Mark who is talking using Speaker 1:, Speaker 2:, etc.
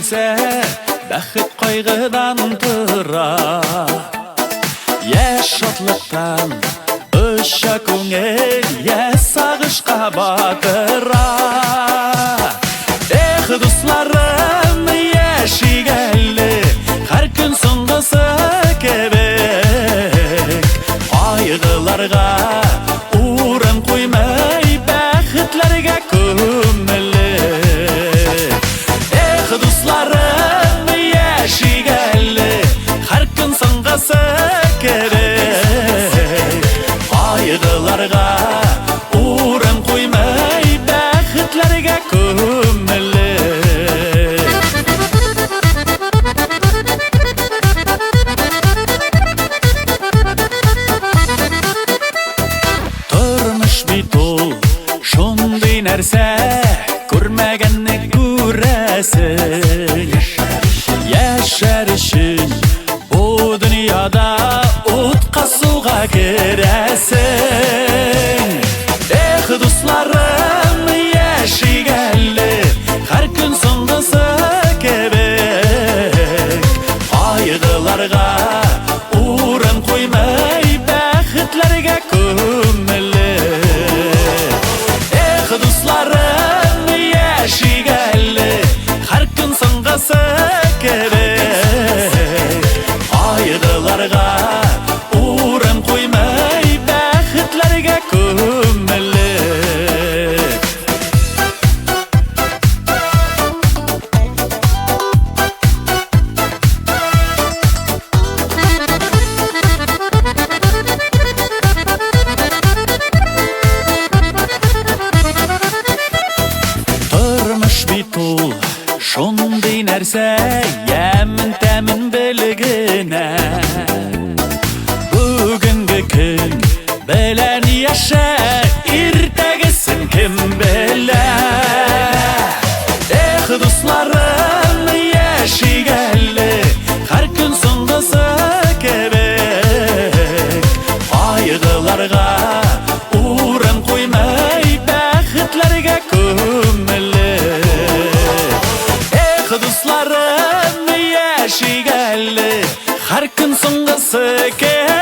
Speaker 1: берсе, бәхет қайғыдан тұра. Е шатлықтан ұша көңіл, е сағышқа батыра. Ех достарым, е шигәлі, әр күн соңғысы кебек. Қайғыларға урын қоймай, бәхетлерге көмілі. Ех достарым, е шигәлі, әр күн соңғысы кебек. Қайғыларға урын қоймай, бәхетлерге көмілі. Тұрмыш бит ол, шондай нәрсе, көрмәгәнне күрәсең. Яшәр өчен бу дөньяда утка суга керәсең. Эх дусларым, яшигәле, һәр көн соңгысы кебек. Кайгыларга урын куймай, бәхетләргә күмеле. Эх дусларым, яшигәле, һәр көн соңгысы кебек. Кайгыларга урын куймай, бәхетләргә күмеле. Тұрмыш бит ул, шондай нәрсә, ямын тәмін білгенә. Бүгінгі күн белән яшә, иртәгесен кем белә. Эх дусларым, яшигәле, һәр көн соңгысы кебек. Кайгыларга урын куймай, бәхетләргә күмеле. Эх дусларым, яшигәле, һәр көн соңгысы кебек.